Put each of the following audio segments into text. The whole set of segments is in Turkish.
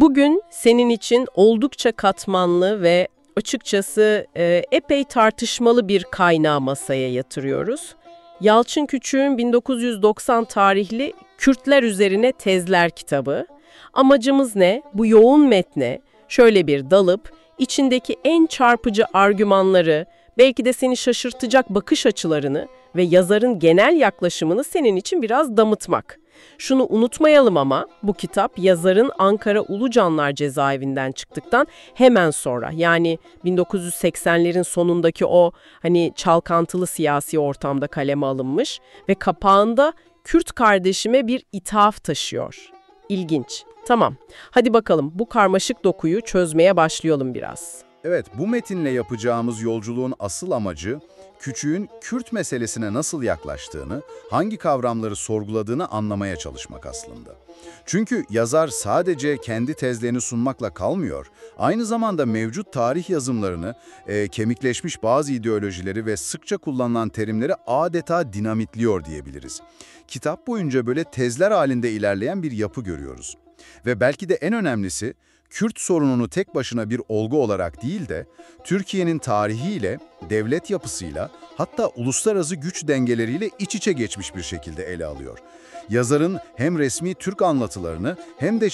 Bugün senin için oldukça katmanlı ve açıkçası epey tartışmalı bir kaynağı masaya yatırıyoruz. Yalçın Küçük'ün 1990 tarihli Kürtler üzerine tezler kitabı. Amacımız ne? Bu yoğun metne şöyle bir dalıp içindeki en çarpıcı argümanları, belki de seni şaşırtacak bakış açılarını ve yazarın genel yaklaşımını senin için biraz damıtmak. Şunu unutmayalım ama bu kitap yazarın Ankara Ulucanlar cezaevinden çıktıktan hemen sonra, yani 1980'lerin sonundaki o çalkantılı siyasi ortamda kaleme alınmış ve kapağında Kürt kardeşime bir ithaf taşıyor. İlginç. Tamam, hadi bakalım bu karmaşık dokuyu çözmeye başlayalım biraz. Evet, bu metinle yapacağımız yolculuğun asıl amacı, Küçük'ün Kürt meselesine nasıl yaklaştığını, hangi kavramları sorguladığını anlamaya çalışmak aslında. Çünkü yazar sadece kendi tezlerini sunmakla kalmıyor, aynı zamanda mevcut tarih yazımlarını, kemikleşmiş bazı ideolojileri ve sıkça kullanılan terimleri adeta dinamitliyor diyebiliriz. Kitap boyunca böyle tezler halinde ilerleyen bir yapı görüyoruz. Ve belki de en önemlisi, Kürt sorununu tek başına bir olgu olarak değil de, Türkiye'nin tarihiyle, devlet yapısıyla, hatta uluslararası güç dengeleriyle iç içe geçmiş bir şekilde ele alıyor. Yazarın hem resmi Türk anlatılarını hem de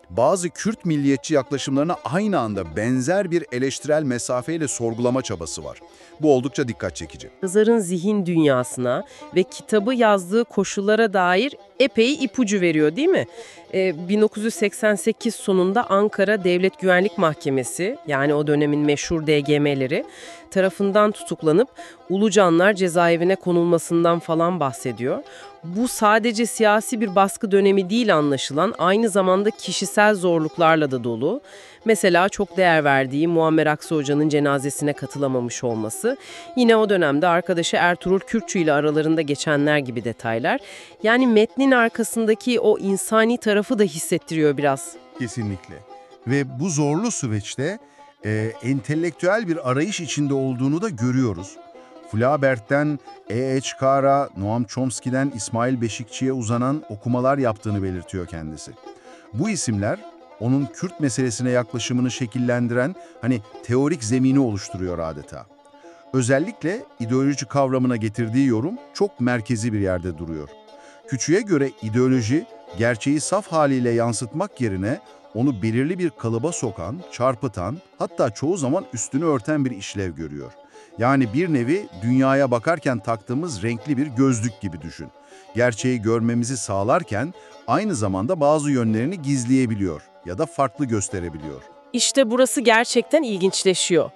bazı Kürt milliyetçi yaklaşımlarına aynı anda benzer bir eleştirel mesafeyle sorgulama çabası var. Bu oldukça dikkat çekici. Yazarın zihin dünyasına ve kitabı yazdığı koşullara dair epey ipucu veriyor, değil mi? 1988 sonunda Ankara Devlet Güvenlik Mahkemesi, yani o dönemin meşhur DGM'leri tarafından tutuklanıp Ulucanlar cezaevine konulmasından falan bahsediyor. Bu sadece siyasi bir baskı dönemi değil anlaşılan, aynı zamanda kişisel zorluklarla da dolu. Mesela çok değer verdiği Muammer Aksu Hoca'nın cenazesine katılamamış olması, yine o dönemde arkadaşı Ertuğrul Kürkçü ile aralarında geçenler gibi detaylar. Yani metnin arkasındaki o insani tarafı da hissettiriyor biraz. Kesinlikle. Ve bu zorlu süreçte entelektüel bir arayış içinde olduğunu da görüyoruz. Flaubert'ten E.H. Carr'a, Noam Chomsky'den İsmail Beşikçi'ye uzanan okumalar yaptığını belirtiyor kendisi. Bu isimler onun Kürt meselesine yaklaşımını şekillendiren teorik zemini oluşturuyor adeta. Özellikle ideoloji kavramına getirdiği yorum çok merkezi bir yerde duruyor. Küçük'e göre ideoloji, gerçeği saf haliyle yansıtmak yerine onu belirli bir kalıba sokan, çarpıtan, hatta çoğu zaman üstünü örten bir işlev görüyor. Yani bir nevi dünyaya bakarken taktığımız renkli bir gözlük gibi düşün. Gerçeği görmemizi sağlarken aynı zamanda bazı yönlerini gizleyebiliyor ya da farklı gösterebiliyor. İşte burası gerçekten ilginçleşiyor.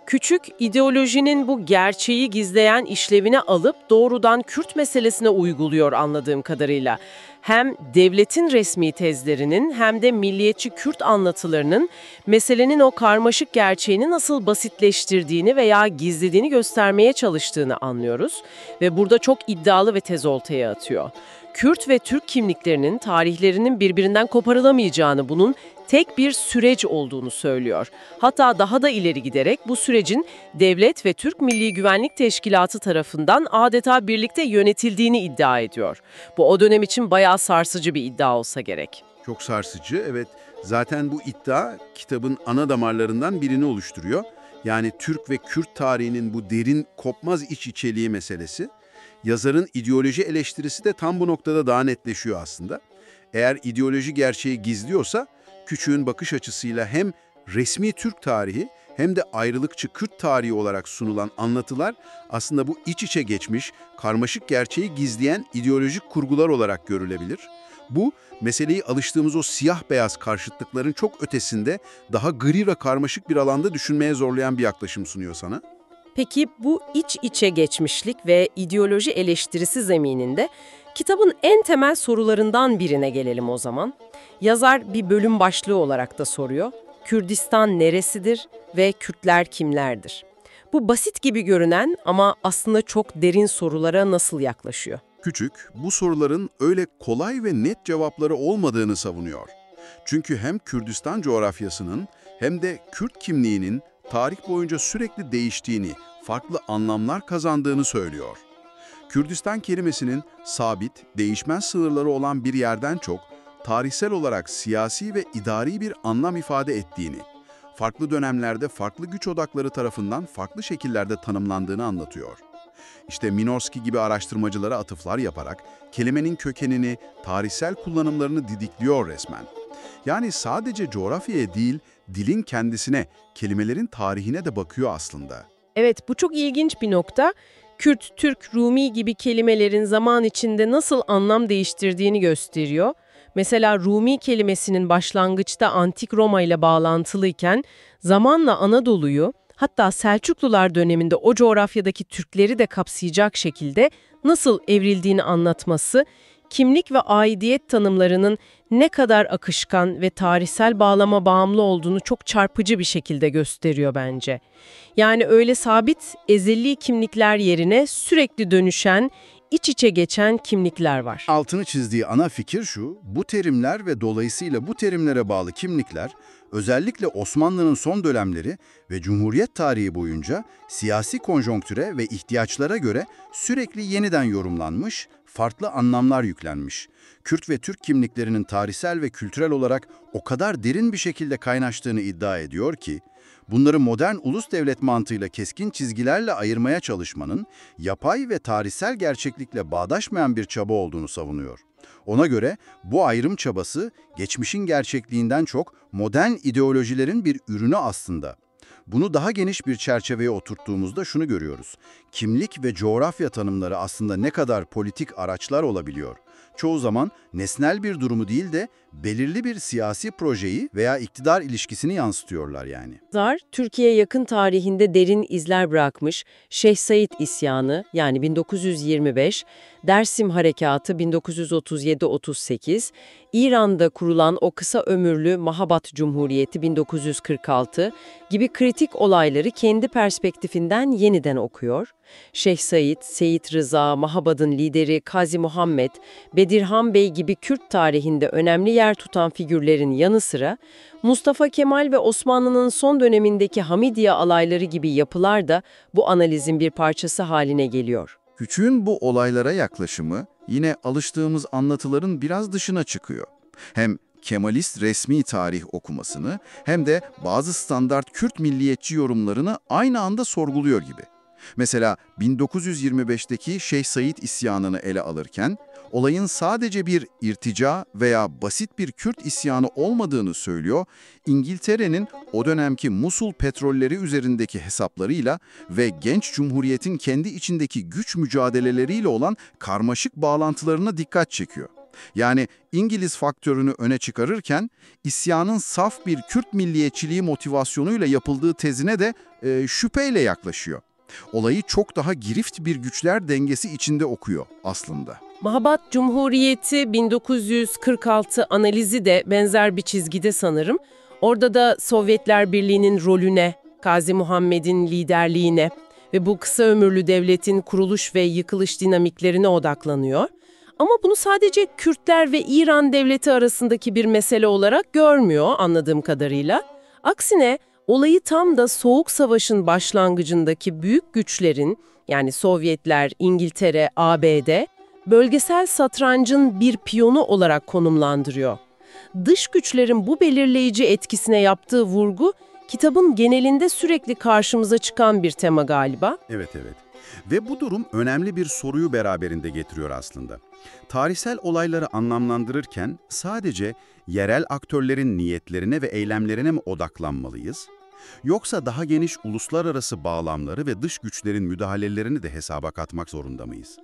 Küçük, ideolojinin bu gerçeği gizleyen işlevini alıp doğrudan Kürt meselesine uyguluyor anladığım kadarıyla. Hem devletin resmi tezlerinin hem de milliyetçi Kürt anlatılarının meselenin o karmaşık gerçeğini nasıl basitleştirdiğini veya gizlediğini göstermeye çalıştığını anlıyoruz ve burada çok iddialı ve tez ortaya atıyor. Kürt ve Türk kimliklerinin tarihlerinin birbirinden koparılamayacağını, bunun tek bir süreç olduğunu söylüyor. Hatta daha da ileri giderek bu sürecin devlet ve Türk Milli Güvenlik Teşkilatı tarafından adeta birlikte yönetildiğini iddia ediyor. Bu o dönem için bayağı sarsıcı bir iddia olsa gerek. Çok sarsıcı, evet. Zaten bu iddia kitabın ana damarlarından birini oluşturuyor. Yani Türk ve Kürt tarihinin bu derin, kopmaz iç içeliği meselesi. Yazarın ideoloji eleştirisi de tam bu noktada daha netleşiyor aslında. Eğer ideoloji gerçeği gizliyorsa, Küçük'ün bakış açısıyla hem resmi Türk tarihi hem de ayrılıkçı Kürt tarihi olarak sunulan anlatılar aslında bu iç içe geçmiş, karmaşık gerçeği gizleyen ideolojik kurgular olarak görülebilir. Bu, meseleyi alıştığımız o siyah-beyaz karşıtlıkların çok ötesinde daha gri ve karmaşık bir alanda düşünmeye zorlayan bir yaklaşım sunuyor sana. Peki bu iç içe geçmişlik ve ideoloji eleştirisi zemininde kitabın en temel sorularından birine gelelim o zaman. Yazar bir bölüm başlığı olarak da soruyor. Kürdistan neresidir ve Kürtler kimlerdir? Bu basit gibi görünen ama aslında çok derin sorulara nasıl yaklaşıyor? Küçük, bu soruların öyle kolay ve net cevapları olmadığını savunuyor. Çünkü hem Kürdistan coğrafyasının hem de Kürt kimliğinin tarih boyunca sürekli değiştiğini, farklı anlamlar kazandığını söylüyor. Kürdistan kelimesinin sabit, değişmez sınırları olan bir yerden çok, tarihsel olarak siyasi ve idari bir anlam ifade ettiğini, farklı dönemlerde farklı güç odakları tarafından farklı şekillerde tanımlandığını anlatıyor. İşte Minorski gibi araştırmacılara atıflar yaparak kelimenin kökenini, tarihsel kullanımlarını didikliyor resmen. Yani sadece coğrafyaya değil, dilin kendisine, kelimelerin tarihine de bakıyor aslında. Evet, bu çok ilginç bir nokta. Kürt, Türk, Rumi gibi kelimelerin zaman içinde nasıl anlam değiştirdiğini gösteriyor. Mesela Rumi kelimesinin başlangıçta Antik Roma ile bağlantılıyken zamanla Anadolu'yu, hatta Selçuklular döneminde o coğrafyadaki Türkleri de kapsayacak şekilde nasıl evrildiğini anlatması, kimlik ve aidiyet tanımlarının ne kadar akışkan ve tarihsel bağlama bağımlı olduğunu çok çarpıcı bir şekilde gösteriyor bence. Yani öyle sabit, ezeli kimlikler yerine sürekli dönüşen, iç içe geçen kimlikler var. Altını çizdiği ana fikir şu, bu terimler ve dolayısıyla bu terimlere bağlı kimlikler, özellikle Osmanlı'nın son dönemleri ve Cumhuriyet tarihi boyunca siyasi konjonktüre ve ihtiyaçlara göre sürekli yeniden yorumlanmış, farklı anlamlar yüklenmiş. Kürt ve Türk kimliklerinin tarihsel ve kültürel olarak o kadar derin bir şekilde kaynaştığını iddia ediyor ki, bunları modern ulus devlet mantığıyla keskin çizgilerle ayırmaya çalışmanın yapay ve tarihsel gerçeklikle bağdaşmayan bir çaba olduğunu savunuyor. Ona göre bu ayrım çabası geçmişin gerçekliğinden çok modern ideolojilerin bir ürünü aslında. Bunu daha geniş bir çerçeveye oturttuğumuzda şunu görüyoruz. Kimlik ve coğrafya tanımları aslında ne kadar politik araçlar olabiliyor. Çoğu zaman nesnel bir durumu değil de belirli bir siyasi projeyi veya iktidar ilişkisini yansıtıyorlar yani. Zar, Türkiye yakın tarihinde derin izler bırakmış Şeyh Said isyanı yani 1925, Dersim Harekatı 1937-38, İran'da kurulan o kısa ömürlü Mahabat Cumhuriyeti 1946 gibi kritik olayları kendi perspektifinden yeniden okuyor. Şeyh Said, Seyit Rıza, Mahabad'ın lideri Kazi Muhammed, Bedirhan Bey gibi Kürt tarihinde önemli yer tutan figürlerin yanı sıra Mustafa Kemal ve Osmanlı'nın son dönemindeki Hamidiye alayları gibi yapılar da bu analizin bir parçası haline geliyor. Küçüğün bu olaylara yaklaşımı yine alıştığımız anlatıların biraz dışına çıkıyor. Hem Kemalist resmi tarih okumasını hem de bazı standart Kürt milliyetçi yorumlarını aynı anda sorguluyor gibi. Mesela 1925'teki Şeyh Said isyanını ele alırken, olayın sadece bir irtica veya basit bir Kürt isyanı olmadığını söylüyor, İngiltere'nin o dönemki Musul petrolleri üzerindeki hesaplarıyla ve genç cumhuriyetin kendi içindeki güç mücadeleleriyle olan karmaşık bağlantılarına dikkat çekiyor. Yani İngiliz faktörünü öne çıkarırken, isyanın saf bir Kürt milliyetçiliği motivasyonuyla yapıldığı tezine de şüpheyle yaklaşıyor. Olayı çok daha girift bir güçler dengesi içinde okuyor aslında. Mahabat Cumhuriyeti 1946 analizi de benzer bir çizgide sanırım. Orada da Sovyetler Birliği'nin rolüne, Gazi Muhammed'in liderliğine ve bu kısa ömürlü devletin kuruluş ve yıkılış dinamiklerine odaklanıyor. Ama bunu sadece Kürtler ve İran devleti arasındaki bir mesele olarak görmüyor anladığım kadarıyla. Aksine olayı tam da Soğuk Savaş'ın başlangıcındaki büyük güçlerin, yani Sovyetler, İngiltere, ABD, bölgesel satrancın bir piyonu olarak konumlandırıyor. Dış güçlerin bu belirleyici etkisine yaptığı vurgu, kitabın genelinde sürekli karşımıza çıkan bir tema galiba. Evet. Ve bu durum önemli bir soruyu beraberinde getiriyor aslında. Tarihsel olayları anlamlandırırken sadece yerel aktörlerin niyetlerine ve eylemlerine mi odaklanmalıyız? Yoksa daha geniş uluslararası bağlamları ve dış güçlerin müdahalelerini de hesaba katmak zorunda mıyız?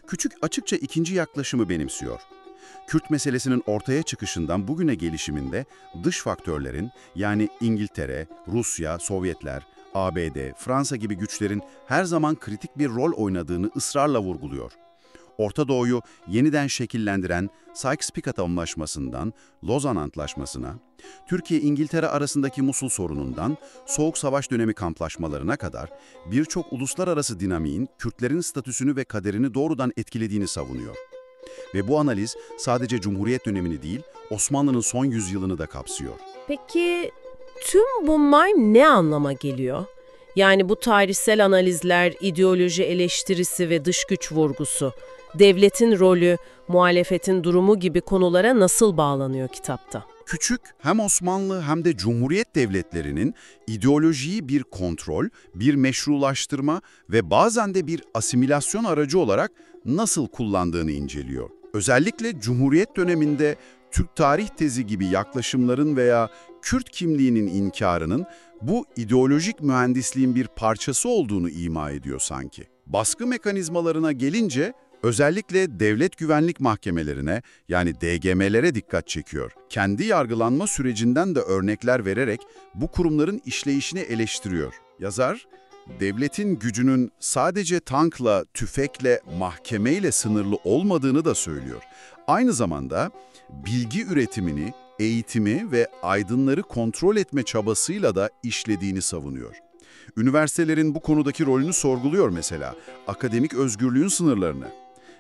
Küçük açıkça ikinci yaklaşımı benimsiyor. Kürt meselesinin ortaya çıkışından bugüne gelişiminde dış faktörlerin, yani İngiltere, Rusya, Sovyetler, ABD, Fransa gibi güçlerin her zaman kritik bir rol oynadığını ısrarla vurguluyor. Orta Doğu'yu yeniden şekillendiren Sykes-Picot Anlaşması'ndan Lozan Antlaşması'na, Türkiye-İngiltere arasındaki Musul sorunundan Soğuk Savaş dönemi kamplaşmalarına kadar birçok uluslararası dinamiğin Kürtlerin statüsünü ve kaderini doğrudan etkilediğini savunuyor. Ve bu analiz sadece Cumhuriyet dönemini değil, Osmanlı'nın son yüzyılını da kapsıyor. Peki tüm bunlar ne anlama geliyor? Yani bu tarihsel analizler, ideoloji eleştirisi ve dış güç vurgusu devletin rolü, muhalefetin durumu gibi konulara nasıl bağlanıyor kitapta? Küçük, hem Osmanlı hem de Cumhuriyet devletlerinin ideolojiyi bir kontrol, bir meşrulaştırma ve bazen de bir asimilasyon aracı olarak nasıl kullandığını inceliyor. Özellikle Cumhuriyet döneminde Türk tarih tezi gibi yaklaşımların veya Kürt kimliğinin inkarının bu ideolojik mühendisliğin bir parçası olduğunu ima ediyor sanki. Baskı mekanizmalarına gelince özellikle devlet güvenlik mahkemelerine, yani DGM'lere dikkat çekiyor. Kendi yargılanma sürecinden de örnekler vererek bu kurumların işleyişini eleştiriyor. Yazar, devletin gücünün sadece tankla, tüfekle, mahkemeyle sınırlı olmadığını da söylüyor. Aynı zamanda bilgi üretimini, eğitimi ve aydınları kontrol etme çabasıyla da işlediğini savunuyor. Üniversitelerin bu konudaki rolünü sorguluyor mesela, akademik özgürlüğün sınırlarını.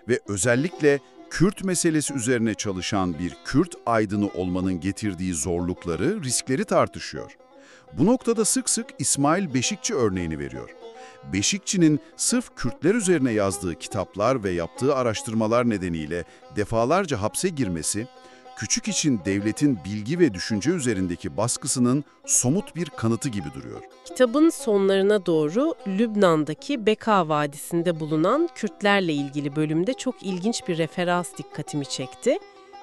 Ve özellikle Kürt meselesi üzerine çalışan bir Kürt aydını olmanın getirdiği zorlukları, riskleri tartışıyor. Bu noktada sık sık İsmail Beşikçi örneğini veriyor. Beşikçi'nin sırf Kürtler üzerine yazdığı kitaplar ve yaptığı araştırmalar nedeniyle defalarca hapse girmesi, Küçük için devletin bilgi ve düşünce üzerindeki baskısının somut bir kanıtı gibi duruyor. Kitabın sonlarına doğru Lübnan'daki Beka Vadisi'nde bulunan Kürtlerle ilgili bölümde çok ilginç bir referans dikkatimi çekti.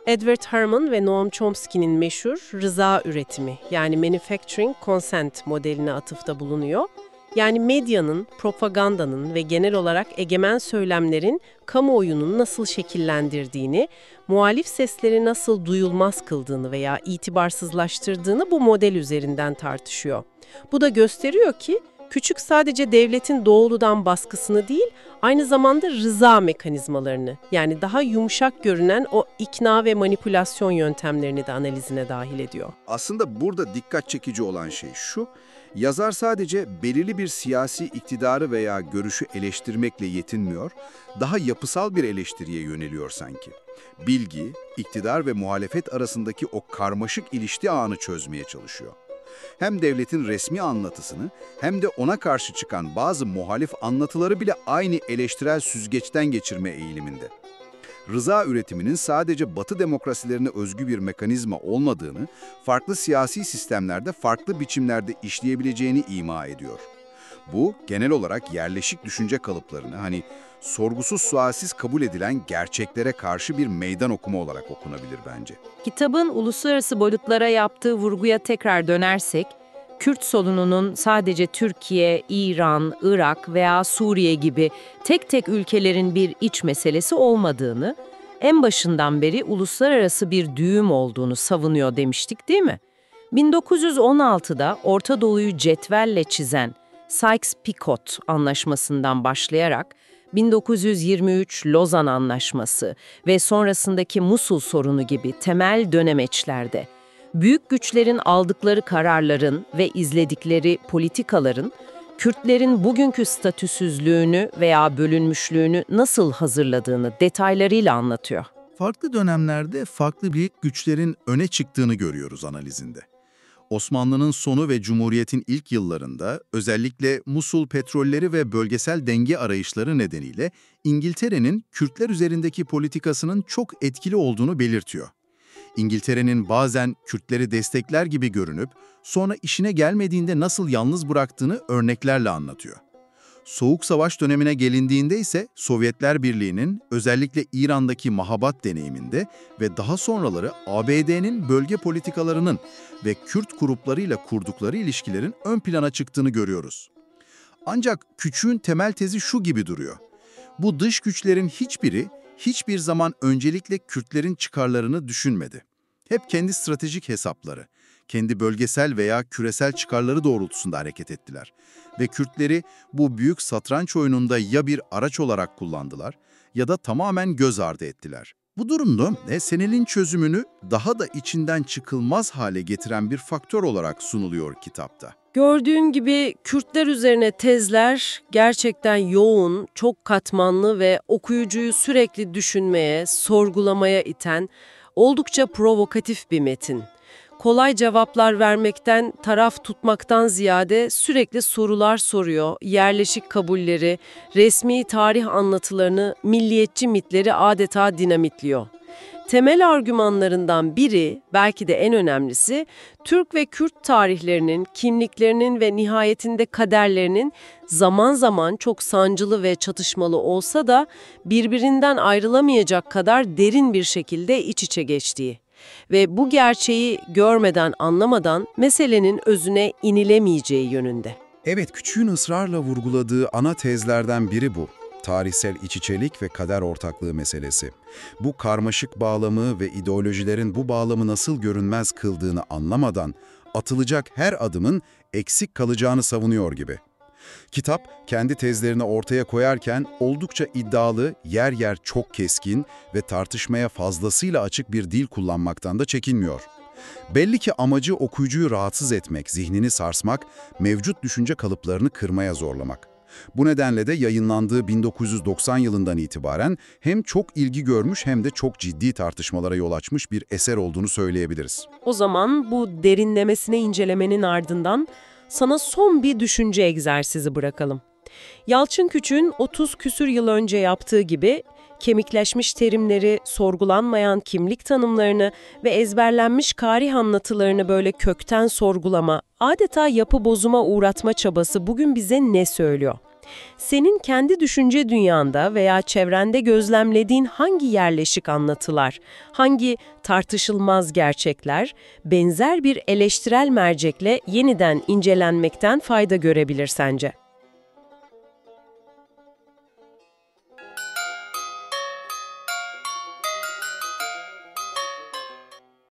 Edward Herman ve Noam Chomsky'nin meşhur rıza üretimi, yani manufacturing consent modeline atıfta bulunuyor. Yani medyanın, propagandanın ve genel olarak egemen söylemlerin kamuoyunun nasıl şekillendirdiğini, muhalif sesleri nasıl duyulmaz kıldığını veya itibarsızlaştırdığını bu model üzerinden tartışıyor. Bu da gösteriyor ki Küçük sadece devletin doğrudan baskısını değil, aynı zamanda rıza mekanizmalarını, yani daha yumuşak görünen o ikna ve manipülasyon yöntemlerini de analizine dahil ediyor. Aslında burada dikkat çekici olan şey şu, yazar sadece belirli bir siyasi iktidarı veya görüşü eleştirmekle yetinmiyor, daha yapısal bir eleştiriye yöneliyor sanki. Bilgi, iktidar ve muhalefet arasındaki o karmaşık ilişki ağını çözmeye çalışıyor. Hem devletin resmi anlatısını hem de ona karşı çıkan bazı muhalif anlatıları bile aynı eleştirel süzgeçten geçirme eğiliminde. Rıza üretiminin sadece Batı demokrasilerine özgü bir mekanizma olmadığını, farklı siyasi sistemlerde farklı biçimlerde işleyebileceğini ima ediyor. Bu, genel olarak yerleşik düşünce kalıplarını, sorgusuz sualsiz kabul edilen gerçeklere karşı bir meydan okuma olarak okunabilir bence. Kitabın uluslararası boyutlara yaptığı vurguya tekrar dönersek, Kürt sorununun sadece Türkiye, İran, Irak veya Suriye gibi tek tek ülkelerin bir iç meselesi olmadığını, en başından beri uluslararası bir düğüm olduğunu savunuyor demiştik, değil mi? 1916'da Orta Doğu'yu cetvelle çizen Sykes-Picot Anlaşması'ndan başlayarak 1923 Lozan Anlaşması ve sonrasındaki Musul sorunu gibi temel dönemeçlerde büyük güçlerin aldıkları kararların ve izledikleri politikaların Kürtlerin bugünkü statüsüzlüğünü veya bölünmüşlüğünü nasıl hazırladığını detaylarıyla anlatıyor. Farklı dönemlerde farklı büyük güçlerin öne çıktığını görüyoruz analizinde. Osmanlı'nın sonu ve Cumhuriyet'in ilk yıllarında özellikle Musul petrolleri ve bölgesel denge arayışları nedeniyle İngiltere'nin Kürtler üzerindeki politikasının çok etkili olduğunu belirtiyor. İngiltere'nin bazen Kürtleri destekler gibi görünüp sonra işine gelmediğinde nasıl yalnız bıraktığını örneklerle anlatıyor. Soğuk Savaş dönemine gelindiğinde ise Sovyetler Birliği'nin özellikle İran'daki Mahabat deneyiminde ve daha sonraları ABD'nin bölge politikalarının ve Kürt gruplarıyla kurdukları ilişkilerin ön plana çıktığını görüyoruz. Ancak Küçük'ün temel tezi şu gibi duruyor. Bu dış güçlerin hiçbiri hiçbir zaman öncelikle Kürtlerin çıkarlarını düşünmedi. Hep kendi stratejik hesapları, kendi bölgesel veya küresel çıkarları doğrultusunda hareket ettiler. Ve Kürtleri bu büyük satranç oyununda ya bir araç olarak kullandılar ya da tamamen göz ardı ettiler. Bu durumda meselenin çözümünü daha da içinden çıkılmaz hale getiren bir faktör olarak sunuluyor kitapta. Gördüğün gibi Kürtler üzerine tezler gerçekten yoğun, çok katmanlı ve okuyucuyu sürekli düşünmeye, sorgulamaya iten oldukça provokatif bir metin. kolay cevaplar vermekten, taraf tutmaktan ziyade sürekli sorular soruyor. Yerleşik kabulleri, resmi tarih anlatılarını, milliyetçi mitleri adeta dinamitliyor. Temel argümanlarından biri, belki de en önemlisi, Türk ve Kürt tarihlerinin, kimliklerinin ve nihayetinde kaderlerinin zaman zaman çok sancılı ve çatışmalı olsa da birbirinden ayrılamayacak kadar derin bir şekilde iç içe geçtiği. Ve bu gerçeği görmeden, anlamadan meselenin özüne inilemeyeceği yönünde. Evet, Küçük'ün ısrarla vurguladığı ana tezlerden biri bu. Tarihsel iç içelik ve kader ortaklığı meselesi. Bu karmaşık bağlamı ve ideolojilerin bu bağlamı nasıl görünmez kıldığını anlamadan atılacak her adımın eksik kalacağını savunuyor gibi. Kitap, kendi tezlerini ortaya koyarken oldukça iddialı, yer yer çok keskin ve tartışmaya fazlasıyla açık bir dil kullanmaktan da çekinmiyor. Belli ki amacı okuyucuyu rahatsız etmek, zihnini sarsmak, mevcut düşünce kalıplarını kırmaya zorlamak. Bu nedenle de yayınlandığı 1990 yılından itibaren hem çok ilgi görmüş hem de çok ciddi tartışmalara yol açmış bir eser olduğunu söyleyebiliriz. O zaman bu derinlemesine incelemenin ardından sana son bir düşünce egzersizi bırakalım. Yalçın Küçük'ün 30 küsür yıl önce yaptığı gibi kemikleşmiş terimleri, sorgulanmayan kimlik tanımlarını ve ezberlenmiş tarih anlatılarını böyle kökten sorgulama, adeta yapı bozuma uğratma çabası bugün bize ne söylüyor? Senin kendi düşünce dünyanda veya çevrende gözlemlediğin hangi yerleşik anlatılar, hangi tartışılmaz gerçekler, benzer bir eleştirel mercekle yeniden incelenmekten fayda görebilir sence?